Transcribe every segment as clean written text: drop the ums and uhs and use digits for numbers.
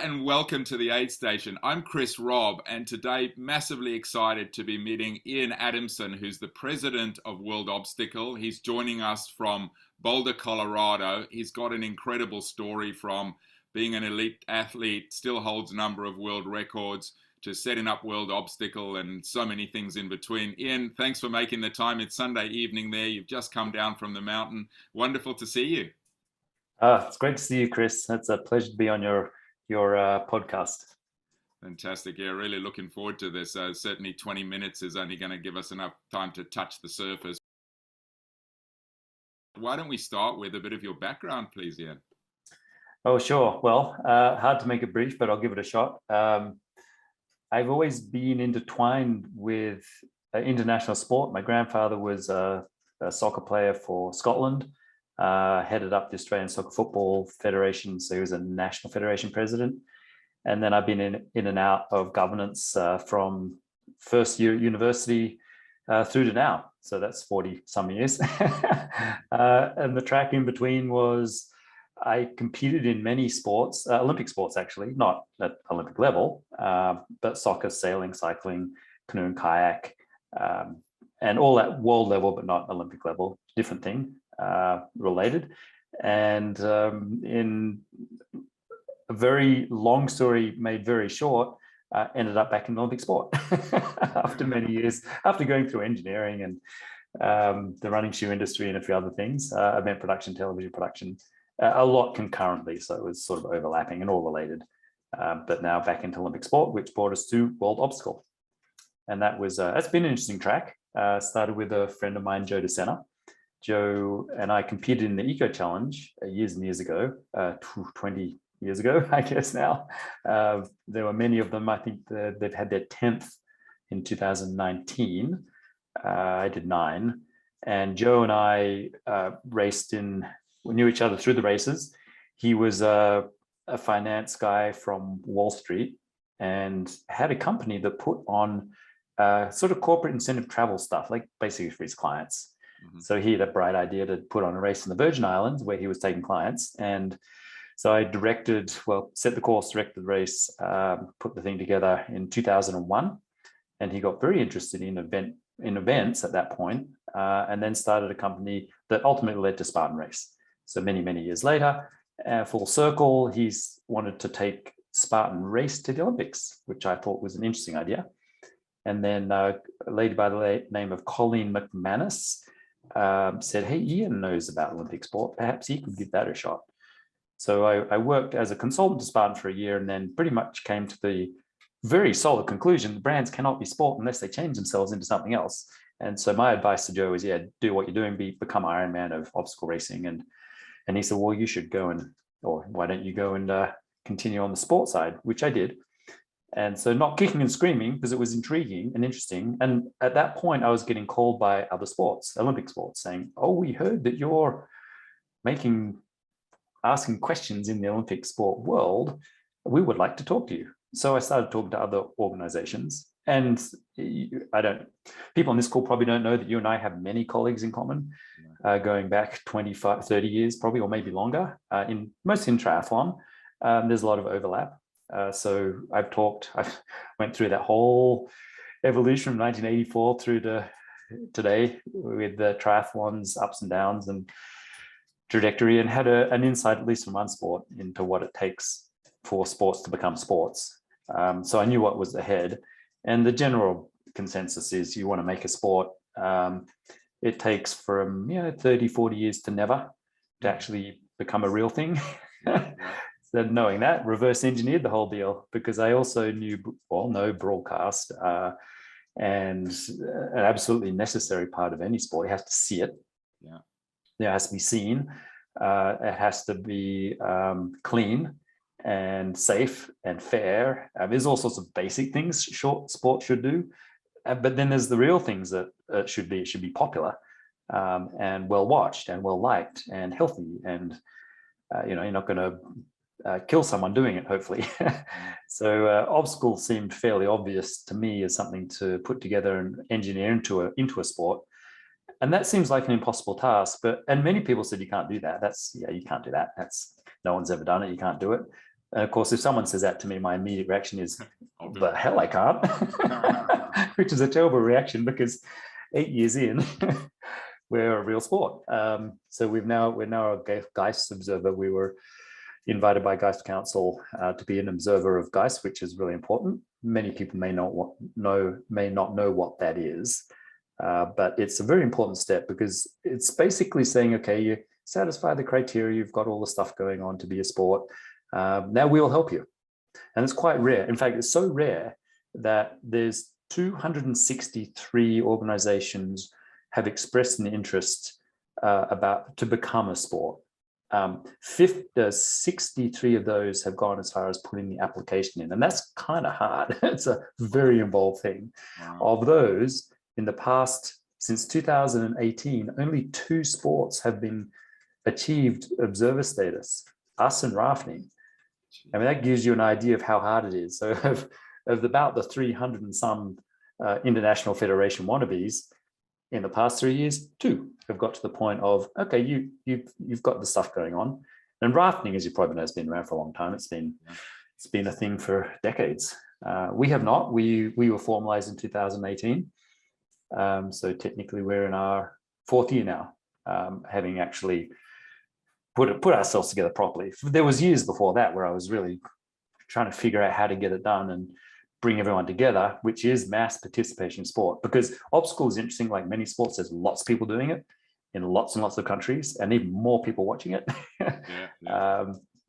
and welcome to the Aid Station. I'm Chris Robb, and today massively excited to be meeting Ian Adamson, who's the president of World Obstacle. He's joining us from Boulder, Colorado. He's got an incredible story from being an elite athlete, still holds a number of world records, to setting up World Obstacle and so many things in between. Ian, thanks for making the time. It's Sunday evening there. You've just come down from the mountain. Wonderful to see you. It's great to see you, Chris. It's a pleasure to be on your podcast. Fantastic. Yeah, really looking forward to this. Certainly 20 minutes is only going to give us enough time to touch the surface. Why don't we start with a bit of your background, please, Ian? Oh, sure. Well, hard to make it brief, but I'll give it a shot. I've always been intertwined with international sport. My grandfather was a soccer player for Scotland, headed up the Australian Soccer Football Federation, so he was a national federation president. And then I've been in and out of governance from first year at university through to now. So that's 40 some years. And the track in between was I competed in many sports, Olympic sports actually, not at Olympic level, but soccer, sailing, cycling, canoe and kayak, and all at world level, but not Olympic level, different thing. Related, and in a very long story made very short, ended up back in Olympic sport after many years, after going through engineering and the running shoe industry and a few other things, event production, television production, a lot concurrently, so it was sort of overlapping and all related, but now back into Olympic sport, which brought us to World Obstacle. And that was that's been an interesting track. Started with a friend of mine, Joe DeSena. Joe and I competed in the Eco Challenge years and years ago, 20 years ago, I guess now. There were many of them. I think they've had their 10th in 2019. I did 9. And Joe and I we knew each other through the races. He was a finance guy from Wall Street and had a company that put on sort of corporate incentive travel stuff, like basically for his clients. Mm-hmm. So he had a bright idea to put on a race in the Virgin Islands where he was taking clients. And so I set the course, directed the race, put the thing together in 2001. And he got very interested in events at that point, and then started a company that ultimately led to Spartan Race. So many, many years later, full circle, he's wanted to take Spartan Race to the Olympics, which I thought was an interesting idea. And then a lady by the name of Colleen McManus said, hey, Ian knows about Olympic sport. Perhaps he could give that a shot. So I worked as a consultant to Spartan for a year and then pretty much came to the very solid conclusion, the brands cannot be sport unless they change themselves into something else. And so my advice to Joe is, do what you're doing, become Iron Man of obstacle racing. And he said, well, you should go or why don't you go and continue on the sport side, which I did. And so not kicking and screaming because it was intriguing and interesting. And at that point, I was getting called by other sports, Olympic sports, saying, oh, we heard that you're asking questions in the Olympic sport world. We would like to talk to you. So I started talking to other organizations. And people on this call probably don't know that you and I have many colleagues in common, going back 25, 30 years probably, or maybe longer, mostly in triathlon. There's a lot of overlap. So I went through that whole evolution from 1984 through to today with the triathlons, ups and downs and trajectory, and had an insight, at least from one sport, into what it takes for sports to become sports. So I knew what was ahead. And the general consensus is you want to make a sport. It takes from 30, 40 years to never to actually become a real thing. So knowing that, reverse engineered the whole deal, because I also know broadcast and an absolutely necessary part of any sport. You have to see it. Yeah. It has to be seen. It has to be clean and safe and fair. There's all sorts of basic things short sport should do. But then there's the real things that it should be popular and well watched and well liked and healthy. And, you're not going to kill someone doing it, hopefully. So obstacle seemed fairly obvious to me as something to put together and engineer into a sport. And that seems like an impossible task, and many people said, you can't do that. You can't do that. No one's ever done it. You can't do it. And of course, if someone says that to me, my immediate reaction is, I'll do the hell I can't, which is a terrible reaction because 8 years in, we're a real sport. So we're now a Geist observer. We were invited by Geist Council to be an observer of Geist, which is really important. Many people may not know what that is, but it's a very important step because it's basically saying, okay, you satisfy the criteria, you've got all the stuff going on to be a sport. Now we'll help you. And it's quite rare. In fact, it's so rare that there's 263 organizations have expressed an interest to become a sport. 63 of those have gone as far as putting the application in, and that's kind of hard. It's a very involved thing. Wow. Of those, in the past, since 2018, only 2 sports have been achieved observer status, us and rafting. I mean, that gives you an idea of how hard it is. So of about the 300 and some international federation wannabes, in the past 3 years, 2 have got to the point of, okay, you've got the stuff going on. And rafting, as you probably know, has been around for a long time. It's been a thing for decades. We have not. We were formalized in 2018. So technically we're in our 4th year now, having actually put ourselves together properly. There was years before that where I was really trying to figure out how to get it done and bring everyone together, which is mass participation sport. Because obstacle is interesting, like many sports, there's lots of people doing it in lots and lots of countries, and even more people watching it.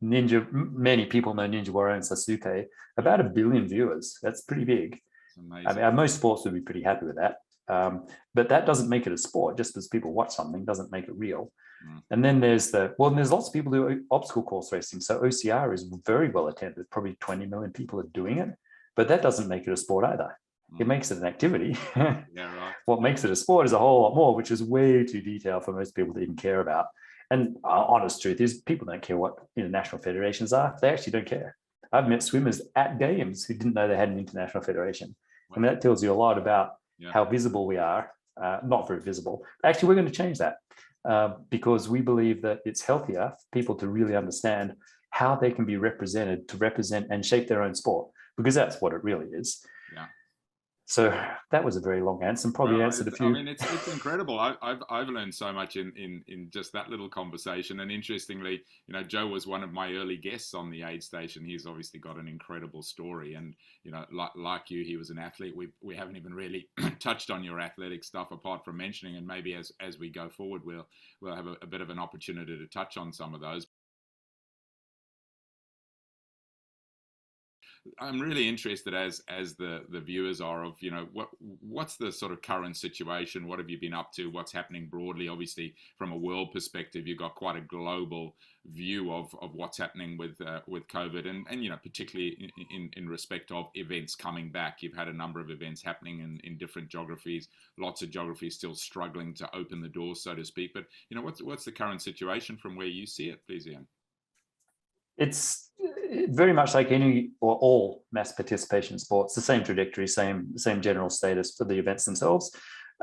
Many people know Ninja Warrior and Sasuke, about 1 billion viewers. That's pretty big. I mean, most sports would be pretty happy with that. But that doesn't make it a sport. Just as people watch something doesn't make it real. And then there's there's lots of people who do obstacle course racing. So OCR is very well attended. Probably 20 million people are doing it, but that doesn't make it a sport either. It makes it an activity. Right. What makes it a sport is a whole lot more, which is way too detailed for most people to even care about. And honest truth is, people don't care what international federations are. They actually don't care. I've met swimmers at games who didn't know they had an international federation. Wow. I mean, that tells you a lot about how visible we are. Not very visible. Actually, we're going to change that because we believe that it's healthier for people to really understand how they can be represented to represent and shape their own sport, because that's what it really is. Yeah. So that was a very long answer, and probably answered a few. I mean, it's incredible. I've learned so much in just that little conversation. And interestingly, Joe was one of my early guests on the aid station. He's obviously got an incredible story, and like you, he was an athlete. We haven't even really touched on your athletic stuff apart from mentioning, and maybe as we go forward, we'll have a bit of an opportunity to touch on some of those. I'm really interested, as the viewers are, of what's the sort of current situation. What have you been up to? What's happening broadly? Obviously, from a world perspective, you've got quite a global view of what's happening with COVID, and particularly in respect of events coming back. You've had a number of events happening in different geographies. Lots of geographies still struggling to open the doors, so to speak. But what's the current situation from where you see it, please, Ian? It's very much like any or all mass participation sports, the same trajectory, same general status for the events themselves.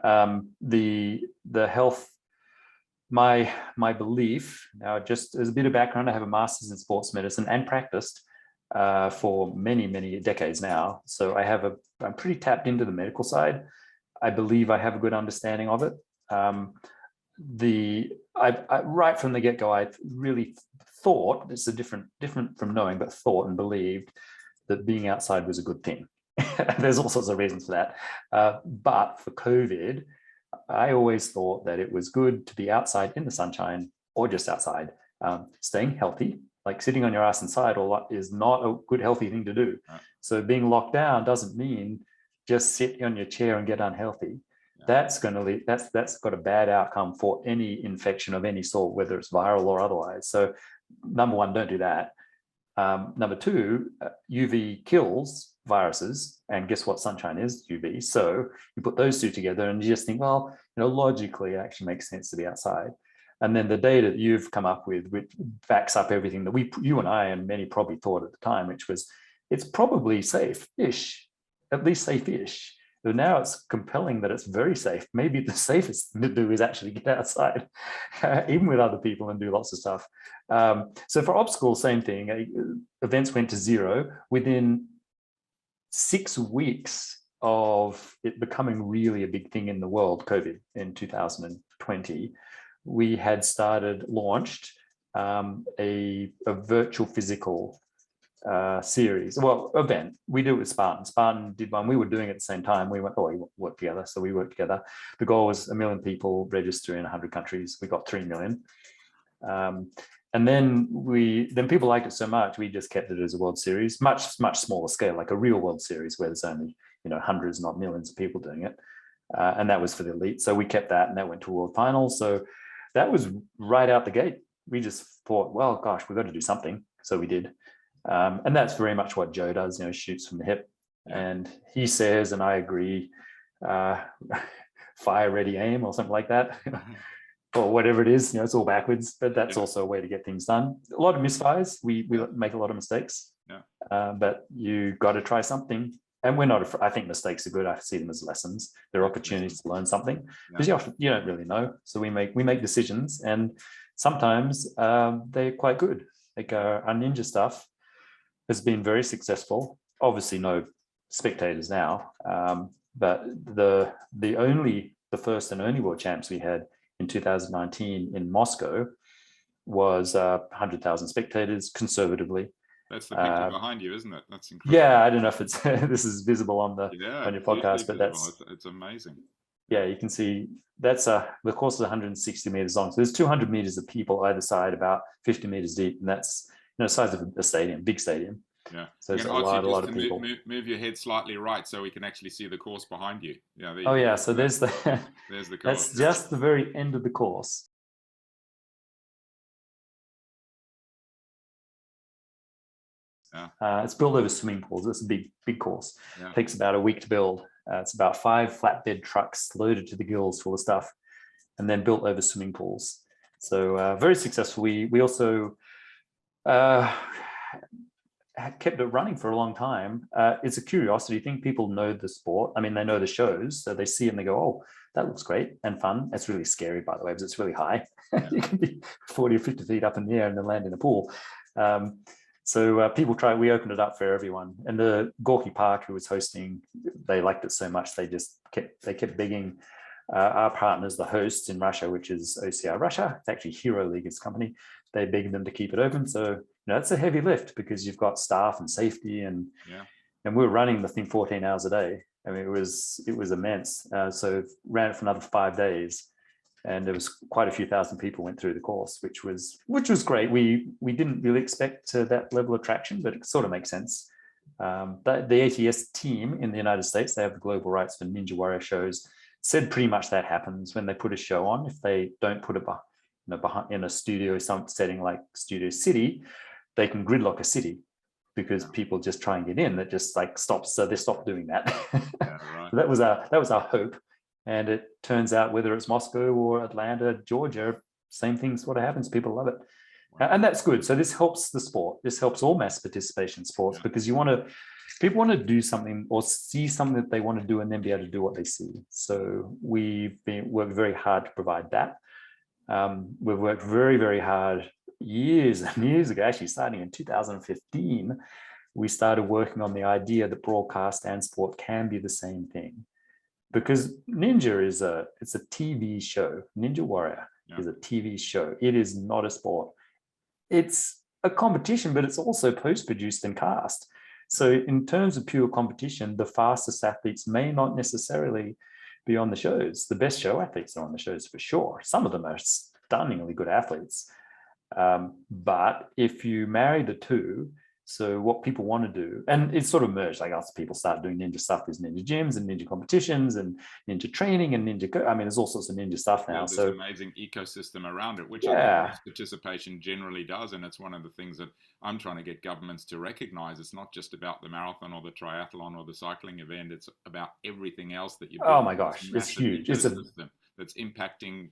The health, my belief, now just as a bit of background, I have a master's in sports medicine and practiced for many decades now. So I'm pretty tapped into the medical side. I believe I have a good understanding of it. Right from the get-go, I really thought, it's a different from knowing, but thought and believed that being outside was a good thing. There's all sorts of reasons for that. But for COVID, I always thought that it was good to be outside in the sunshine or just outside, staying healthy. Like sitting on your ass inside is not a good, healthy thing to do. Right. So being locked down doesn't mean just sit on your chair and get unhealthy. That's got a bad outcome for any infection of any sort, whether it's viral or otherwise. So number one, don't do that. Number two, UV kills viruses, and guess what sunshine is? UV. So you put those two together and you just think, well, logically it actually makes sense to be outside. And then the data that you've come up with, which backs up everything that you and I and many probably thought at the time, which was it's probably safe-ish, at least safe-ish. now it's compelling that it's very safe. Maybe the safest thing to do is actually get outside, even with other people, and do lots of stuff. So for obstacles, same thing. Events went to zero within 6 weeks of it becoming really a big thing in the world, COVID, in 2020. We had launched a virtual physical series, event. We do it with Spartan. Spartan did one. We were doing it at the same time. We went, we worked together. So we worked together. The goal was 1 million people register in 100 countries. We got 3 million. And then people liked it so much, we just kept it as a World Series, much smaller scale, like a real World Series where there's only hundreds, not millions of people doing it. And that was for the elite. So we kept that, and that went to a World Final. So that was right out the gate. We just thought, well, gosh, we've got to do something. So we did. And that's very much what Joe does, shoots from the hip. And he says, and I agree, fire, ready, aim, or something like that. Or whatever it is, it's all backwards, but that's also a way to get things done. A lot of misfires. We make a lot of mistakes, but you got to try something. And we're not, I think mistakes are good. I see them as lessons. They're opportunities to learn something, because you don't really know. So we make decisions, and sometimes they're quite good. Like our ninja stuff has been very successful. Obviously no spectators now, but the first and only world champs we had in 2019 in Moscow was 100,000 spectators conservatively. That's the picture behind you, isn't it? That's incredible. Yeah, I don't know if it's this is visible on your podcast, but it's amazing. Yeah, you can see that's the course is 160 meters long. So there's 200 meters of people either side, about 50 meters deep, and that's the size of a stadium, big stadium. Yeah. So there's a lot of people. Move your head slightly right so we can actually see the course behind you. So there's the there's the course. That's just the very end of the course. It's built over swimming pools. It's a big course. It takes about a week to build. It's about 5 flatbed trucks loaded to the gills full of stuff, and then built over swimming pools. So very successful. We also kept it running for a long time. It's a curiosity thing. People know the sport. I mean, they know the shows, so they see it and they go, "Oh, that looks great and fun." It's really scary, by the way, because it's really high. You can be 40 or 50 feet up in the air and then land in a pool. So people try. We opened it up for everyone, and the Gorky Park, who was hosting, they liked it so much they just kept begging our partners, the hosts in Russia, which is OCR Russia. It's actually Hero League's company. They begged them to keep it open. So it's a heavy lift because you've got staff and safety, and we were running the thing 14 hours a day. I mean, it was immense. So ran it for another 5 days. And there was quite a few thousand people went through the course, which was great. We didn't really expect that level of traction, but it sort of makes sense. The ATS team in the United States, they have the global rights for Ninja Warrior shows. Said pretty much that happens when they put a show on. If they don't put it behind in a studio, some setting like Studio City, they can gridlock a city because people just try and get in. That just stops. So they stopped doing that. Right. So that was our hope. And it turns out, whether it's Moscow or Atlanta, Georgia, same thing sort of happens. People love it. Wow. And that's good. So this helps the sport. This helps all mass participation sports, because people want to do something or see something that they want to do and then be able to do what they see. So we've worked very hard to provide that. We've worked very, very hard years and years ago, actually starting in 2015, we started working on the idea that broadcast and sport can be the same thing. Because Ninja it's a TV show. Ninja Warrior is a TV show. It is not a sport. It's a competition, but it's also post-produced and cast. So in terms of pure competition, the fastest athletes may not necessarily be on the shows. The best show athletes are on the shows for sure. Some of them are stunningly good athletes. But if you marry the two, so what people want to do, and it's sort of merged, like us people start doing ninja stuff. There's ninja gyms and ninja competitions and ninja training and ninja, I mean, there's all sorts of ninja stuff now. There's an amazing ecosystem around it, which I think participation generally does. And it's one of the things that I'm trying to get governments to recognize. It's not just about the marathon or the triathlon or the cycling event. It's about everything else that you do. Oh my gosh, it's huge. It's that's impacting,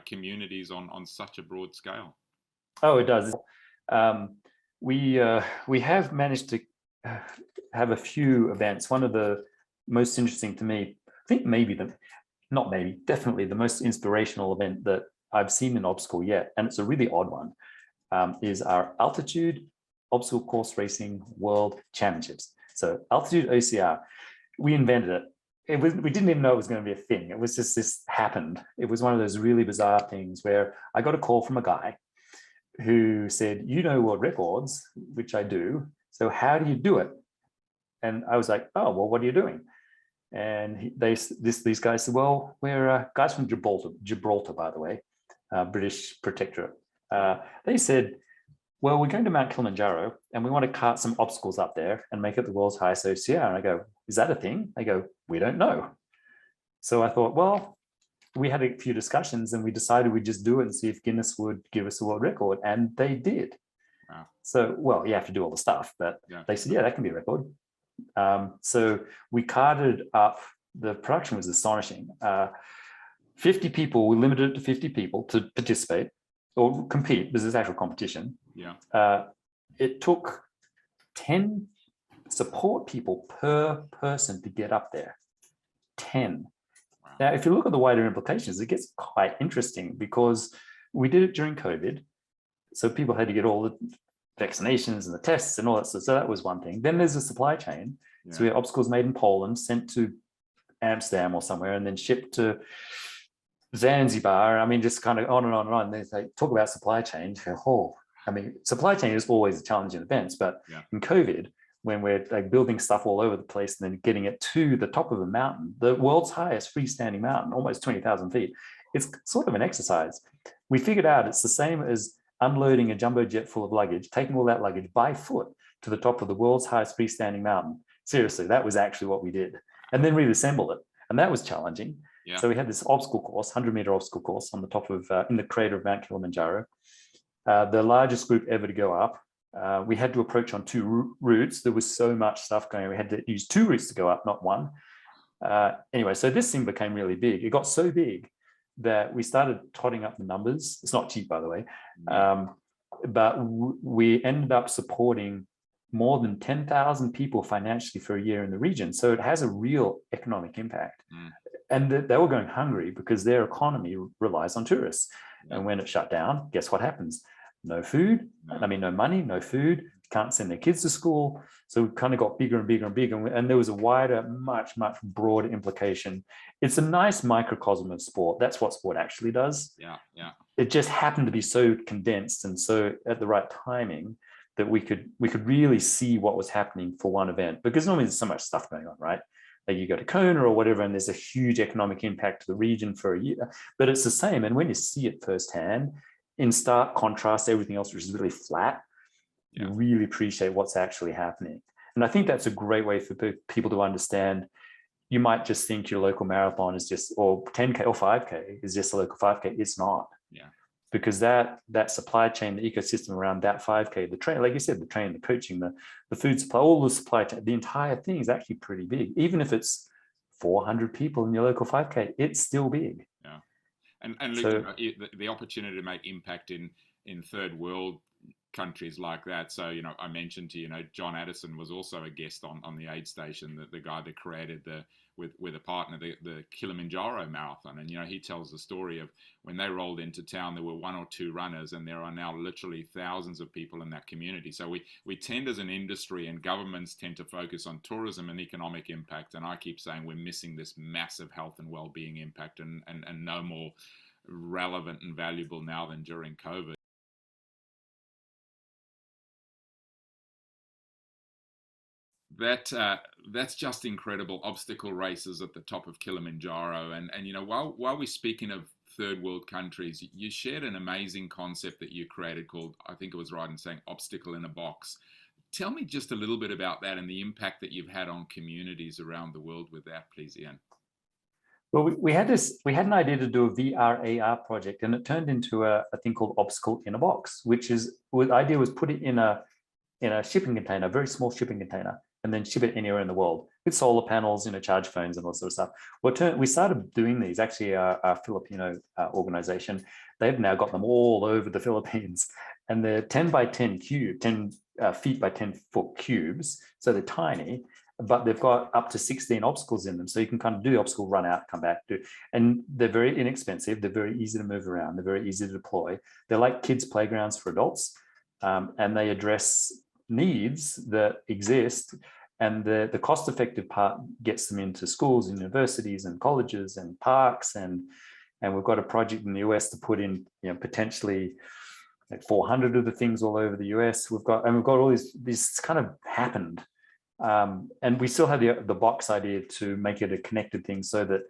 communities on such a broad scale. Oh, it does. We have managed to have a few events. One of the most interesting to me, I think definitely the most inspirational event that I've seen in obstacle yet, and it's a really odd one, is our altitude obstacle course racing world championships. So altitude OCR, we invented it. We didn't even know it was going to be a thing. It was just, this happened. It was one of those really bizarre things where I got a call from a guy who said, you know, world records, which I do. So how do you do it? And I was like, oh, well, what are you doing? And these guys said, well, we're guys from Gibraltar, by the way, British protectorate. They said, well, we're going to Mount Kilimanjaro and we want to cart some obstacles up there and make it the world's highest OCR. And I go, is that a thing? They go, we don't know. So I thought, well, we had a few discussions and we decided we'd just do it and see if Guinness would give us a world record. And they did. Wow. So, well, you have to do all the stuff, but they said, yeah, that can be a record. So we carted up, the production was astonishing. 50 people, we limited it to 50 people to participate or compete, because it's actual competition. Yeah. It took 10 support people per person to get up there. 10. Wow. Now, if you look at the wider implications, it gets quite interesting because we did it during COVID. So people had to get all the vaccinations and the tests and all that. So that was one thing. Then there's a supply chain. Yeah. So we had obstacles made in Poland, sent to Amsterdam or somewhere, and then shipped to Zanzibar. I mean, just kind of on and on and on. They talk about supply chain. I mean, supply chain is always a challenge in events, but in COVID, when we're like building stuff all over the place and then getting it to the top of a mountain, the world's highest freestanding mountain, almost 20,000 feet, it's sort of an exercise. We figured out it's the same as unloading a jumbo jet full of luggage, taking all that luggage by foot to the top of the world's highest freestanding mountain. Seriously, that was actually what we did. And then reassemble it. And that was challenging. Yeah. So we had this obstacle course, 100-meter obstacle course on the top of, in the crater of Mount Kilimanjaro. The largest group ever to go up. We had to approach on 2 routes. There was so much stuff going on. We had to use 2 routes to go up, not one. Anyway, so this thing became really big. It got so big that we started totting up the numbers. It's not cheap, by the way. But we ended up supporting more than 10,000 people financially for a year in the region. So it has a real economic impact. And they were going hungry because their economy relies on tourists. And when it shut down, guess what happens? No food, no money, no food, can't send their kids to school. So we kind of got bigger and bigger and bigger. And there was a wider, much, much broader implication. It's a nice microcosm of sport. That's what sport actually does. Yeah. It just happened to be so condensed and so at the right timing that we could really see what was happening for one event, because normally there's so much stuff going on, right? Like you go to Kona or whatever, and there's a huge economic impact to the region for a year, but it's the same. And when you see it firsthand, in stark contrast to everything else, which is really flat, you really appreciate what's actually happening. And I think that's a great way for people to understand. You might just think your local marathon is just, or 10K or 5K is just a local 5K. It's not. Yeah. Because that supply chain, the ecosystem around that 5K, the train, like you said, the train, the coaching, the food supply, all the supply chain, the entire thing is actually pretty big. Even if it's 400 people in your local 5K, it's still big. Yeah. And look, so, the opportunity to make impact in third world countries like that. So, I mentioned to you, John Addison was also a guest on the aid station, the guy that created with a partner, the Kilimanjaro marathon. And, he tells the story of when they rolled into town, there were 1 or 2 runners, and there are now literally thousands of people in that community. So we tend as an industry, and governments tend to focus on tourism and economic impact. And I keep saying we're missing this massive health and well-being impact, and no more relevant and valuable now than during COVID. That's just incredible. Obstacle races at the top of Kilimanjaro, and while we're speaking of third world countries, you shared an amazing concept that you created called, I think it was right in saying, obstacle in a box. Tell me just a little bit about that and the impact that you've had on communities around the world with that, please, Ian. Well, we had an idea to do a VR/AR project, and it turned into a thing called obstacle in a box, the idea was put it in a shipping container, a very small shipping container, and then ship it anywhere in the world with solar panels, charge phones and all sort of stuff. Well, we started doing these, actually our Filipino organization, they've now got them all over the Philippines, and they're 10 by 10 feet by 10 foot cubes. So they're tiny, but they've got up to 16 obstacles in them. So you can kind of do the obstacle, run out, come back, and they're very inexpensive. They're very easy to move around. They're very easy to deploy. They're like kids' playgrounds for adults, and they address needs that exist. And the cost-effective part gets them into schools, universities, and colleges, and parks, and we've got a project in the US to put in, potentially like 400 of the things all over the US. We've got all these kind of happened, and we still have the box idea to make it a connected thing so that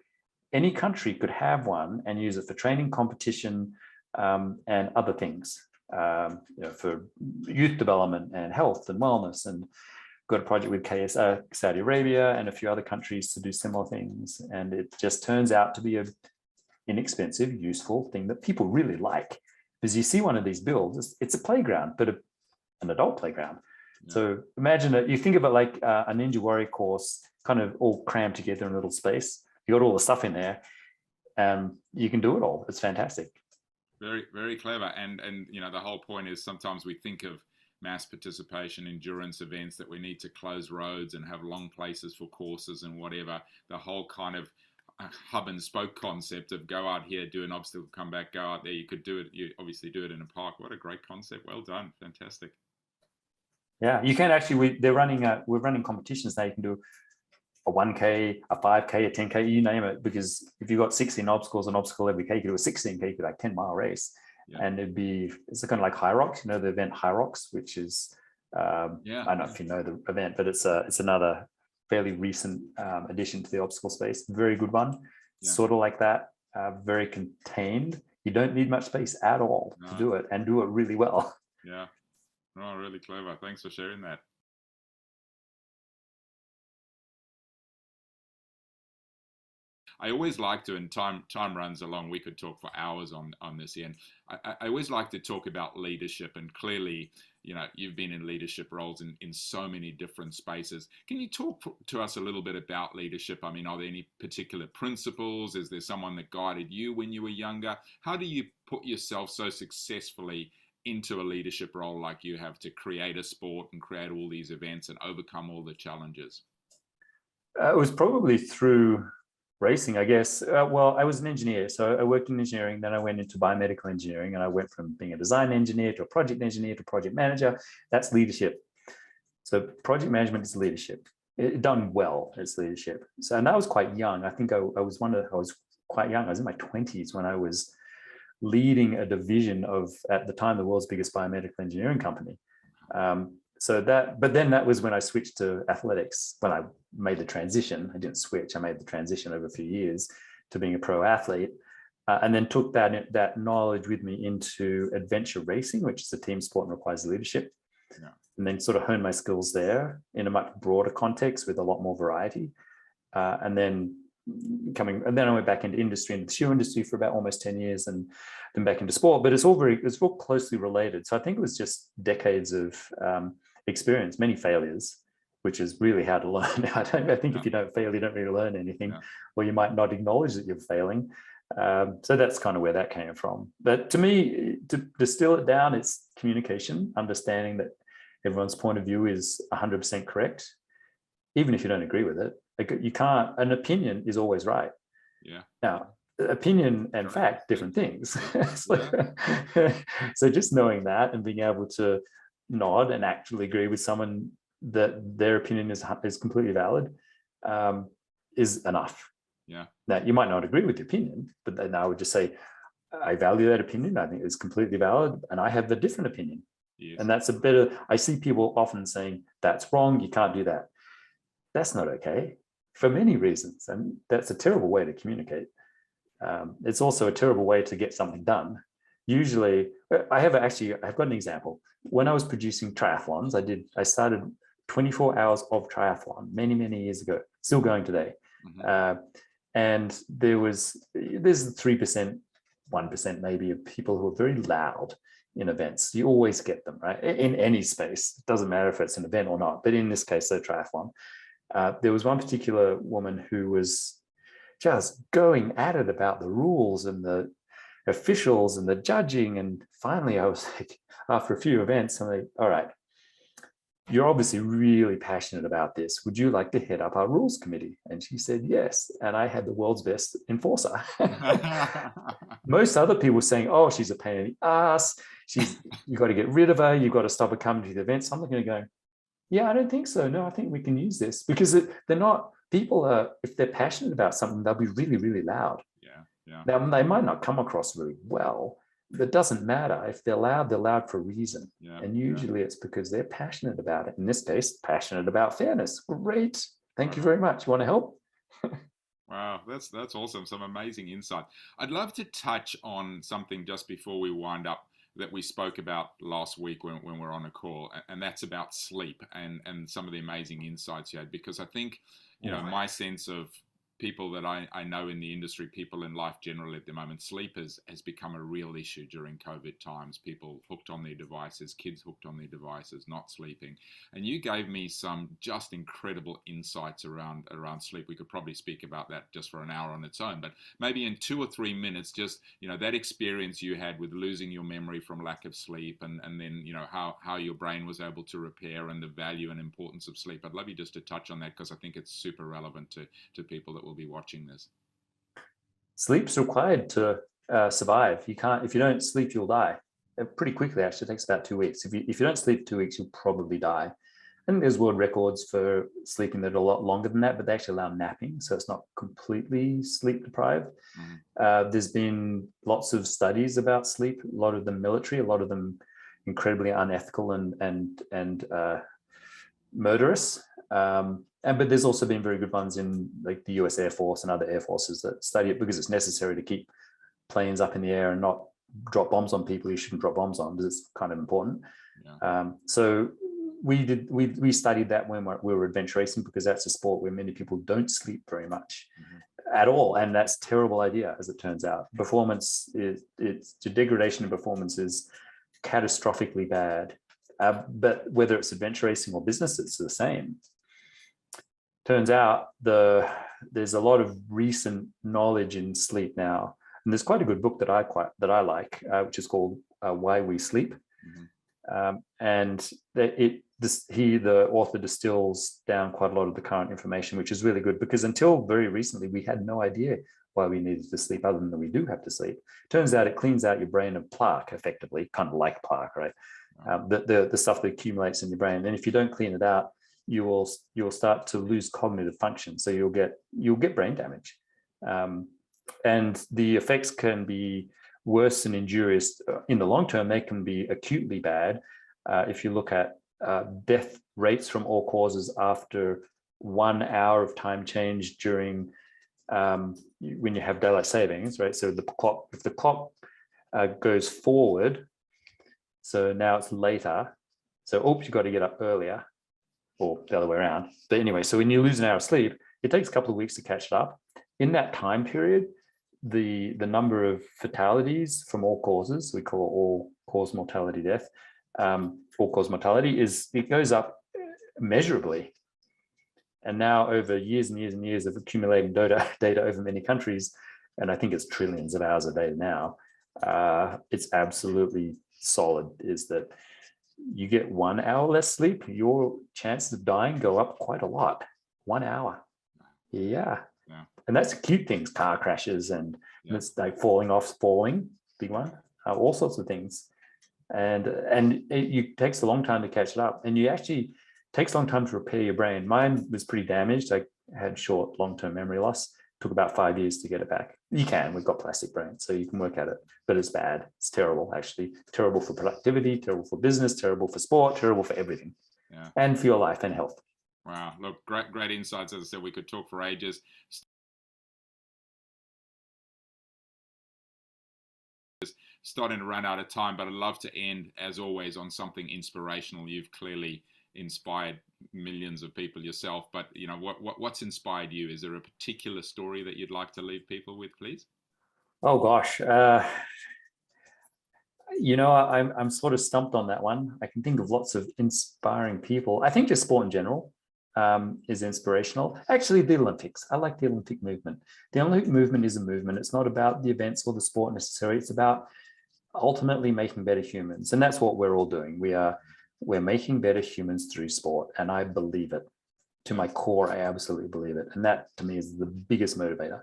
any country could have one and use it for training, competition, and other things, for youth development and health and wellness. And got a project with Saudi Arabia and a few other countries to do similar things. And it just turns out to be an inexpensive, useful thing that people really like. Because you see one of these builds, it's a playground, but an adult playground. Yeah. So imagine that you think of it like a Ninja Warrior course, kind of all crammed together in a little space. You got all the stuff in there, and you can do it all. It's fantastic. Very, very clever. And the whole point is sometimes we think of mass participation endurance events that we need to close roads and have long places for courses and whatever. The whole kind of hub and spoke concept of go out here, do an obstacle, come back, go out there. You could do it. You obviously do it in a park. What a great concept. Well done. Fantastic. Yeah, you can actually, we're running competitions now. You can do a 1K, a 5K, a 10K, you name it, because if you've got 16 obstacles, an obstacle every K, you could do a 16K, you could like 10-mile race. Yeah. And it's kind of like High Rocks, the event High Rocks, which is, I don't know if you know the event, but it's another fairly recent addition to the obstacle space. Very good one. Yeah. Sort of like that, very contained. You don't need much space at all to do it, and do it really well. Yeah. Oh, really clever. Thanks for sharing that. I always like to, and time runs along, we could talk for hours on this, Ian. I always like to talk about leadership, and clearly, you've been in leadership roles in so many different spaces. Can you talk to us a little bit about leadership? I mean, are there any particular principles? Is there someone that guided you when you were younger? How do you put yourself so successfully into a leadership role like you have to create a sport and create all these events and overcome all the challenges? It was probably through racing, I guess. Well, I was an engineer, so I worked in engineering, then I went into biomedical engineering, and I went from being a design engineer to a project engineer to project manager. That's leadership. So project management is leadership. Done well, it's leadership. So, and I was quite young. I think I was quite young. I was in my 20s when I was leading a division of, at the time, the world's biggest biomedical engineering company. But then that was when I switched to athletics. When I made the transition, I didn't switch. I made the transition over a few years to being a pro athlete, and then took that knowledge with me into adventure racing, which is a team sport and requires leadership. Yeah. And then sort of honed my skills there in a much broader context with a lot more variety. And then I went back into industry, into the shoe industry for about almost 10 years, and then back into sport. But it's all closely related. So I think it was just decades of experience, many failures, which is really how to learn. I think if you don't fail, you don't really learn anything, or you might not acknowledge that you're failing. So that's kind of where that came from. But to me, to distill it down, it's communication, understanding that everyone's point of view is 100% correct, even if you don't agree with it. You can't, an opinion is always right. Yeah. Now, opinion and fact, different things. So just knowing that and being able to nod and actually agree with someone that their opinion is completely valid is enough. Yeah. Now, you might not agree with the opinion, but then I would just say, I value that opinion. I think it's completely valid, and I have a different opinion. Yes. And that's I see people often saying, that's wrong, you can't do that. That's not okay for many reasons. And that's a terrible way to communicate. It's also a terrible way to get something done. Usually, I've got an example. When I was producing triathlons, I started 24 hours of triathlon many, many years ago, still going today. Mm-hmm. And there's 3%, 1% maybe of people who are very loud in events. You always get them, right? In any space. It doesn't matter if it's an event or not, but in this case, the triathlon. There was one particular woman who was just going at it about the rules and the officials and the judging. And finally, I was like, after a few events, I'm like, all right, you're obviously really passionate about this. Would you like to head up our rules committee? And she said, yes. And I had the world's best enforcer. Most other people were saying, oh, she's a pain in the ass. You got to get rid of her. You've got to stop her coming to the events. I'm looking at going, yeah, I don't think so. No, I think we can use this because they're not, people are, if they're passionate about something, they'll be really, really loud. Yeah. Now, they might not come across really well. It doesn't matter. If they're loud for a reason. And usually it's because they're passionate about it. In this case, passionate about fairness. Great. Thank you very much. You want to help? Wow, that's awesome. Some amazing insight. I'd love to touch on something just before we wind up that we spoke about last week when we were on a call, and that's about sleep and some of the amazing insights you had, because I think, you know, my sense of people that I know in the industry, people in life generally at the moment, sleep has become a real issue during COVID times. People hooked on their devices, kids hooked on their devices, not sleeping. And you gave me some just incredible insights around sleep. We could probably speak about that just for an hour on its own, but maybe in 2 or 3 minutes, just, you know, that experience you had with losing your memory from lack of sleep, and then, you know, how your brain was able to repair, and the value and importance of sleep. I'd love you just to touch on that, because I think it's super relevant to people that will be watching this. Sleep's required to survive. You can't, if you don't sleep, you'll die pretty quickly. Actually, it takes about 2 weeks. If you don't sleep 2 weeks, you'll probably die. And there's world records for sleeping that are a lot longer than that, but they actually allow napping, so it's not completely sleep deprived. There's been lots of studies about sleep, a lot of them military, a lot of them incredibly unethical and murderous. But there's also been very good ones in like the US Air Force and other air forces that study it because it's necessary to keep planes up in the air and not drop bombs on people you shouldn't drop bombs on, because it's kind of important. So we studied that when we were adventure racing, because that's a sport where many people don't sleep very much at all, and that's a terrible idea, as it turns out. Performance it's the degradation of performance is catastrophically bad. But whether it's adventure racing or business, it's the same. Turns out there's a lot of recent knowledge in sleep now, and there's quite a good book that I like, which is called Why We Sleep, and the author distills down quite a lot of the current information, which is really good, because until very recently we had no idea why we needed to sleep, other than we do have to sleep. Turns out it cleans out your brain of plaque, effectively, kind of like plaque, right? The stuff that accumulates in your brain, and if you don't clean it out, you'll start to lose cognitive function. So you'll get brain damage, and the effects can be worse and injurious in the long term. They can be acutely bad. If you look at death rates from all causes after 1 hour of time change during when you have daylight savings, right? So if the clock goes forward, so now it's later, so you got to get up earlier, or the other way around. But anyway, so when you lose an hour of sleep, it takes a couple of weeks to catch it up. In that time period, the number of fatalities from all causes, we call all cause mortality death, all cause mortality, it goes up measurably. And now, over years and years and years of accumulating data over many countries, and I think it's trillions of hours of data now, it's absolutely solid, is that you get 1 hour less sleep, your chances of dying go up quite a lot. 1 hour. Yeah. And that's acute things, car crashes, and it's like falling, big one, all sorts of things. And it takes a long time to catch it up. And you actually takes a long time to repair your brain. Mine was pretty damaged. I had short, long-term memory loss. It took about 5 years to get it back. We've got plastic brains, so you can work at it, but it's bad. It's terrible, actually. Terrible for productivity, terrible for business, terrible for sport, terrible for everything. And for your life and health. Wow. Look, great insights. As I said, we could talk for ages. Starting to run out of time, but I'd love to end, as always, on something inspirational. You've clearly inspired millions of people yourself, but you know, what's inspired you? Is there a particular story that you'd like to leave people with, please? Oh gosh, I'm sort of stumped on that one. I can think of lots of inspiring people. I think just sport in general is inspirational. Actually, the Olympics. I like the Olympic movement. The Olympic movement is a movement. It's not about the events or the sport necessarily. It's about ultimately making better humans, and that's what we're all doing. we're making better humans through sport, and I believe it. To my core, I absolutely believe it. And that, to me, is the biggest motivator.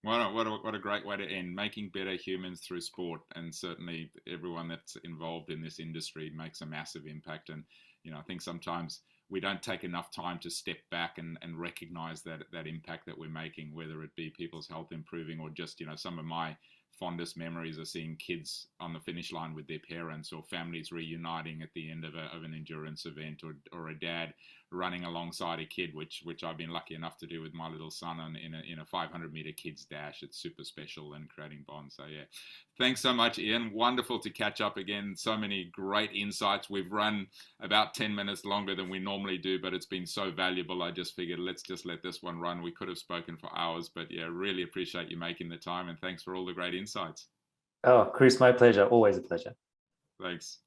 What a great way to end. Making better humans through sport, and certainly everyone that's involved in this industry makes a massive impact. And I think sometimes we don't take enough time to step back and recognize that impact that we're making, whether it be people's health improving or just some of my fondest memories are seeing kids on the finish line with their parents, or families reuniting at the end of an endurance event, or a dad running alongside a kid, which I've been lucky enough to do with my little son in a 500-meter kids dash. It's super special and creating bonds. So yeah, thanks so much, Ian. Wonderful to catch up again. So many great insights. We've run about 10 minutes longer than we normally do, but it's been so valuable. I just figured let's just let this one run. We could have spoken for hours, but yeah, really appreciate you making the time, and thanks for all the great insights. Oh, Chris, my pleasure. Always a pleasure. Thanks.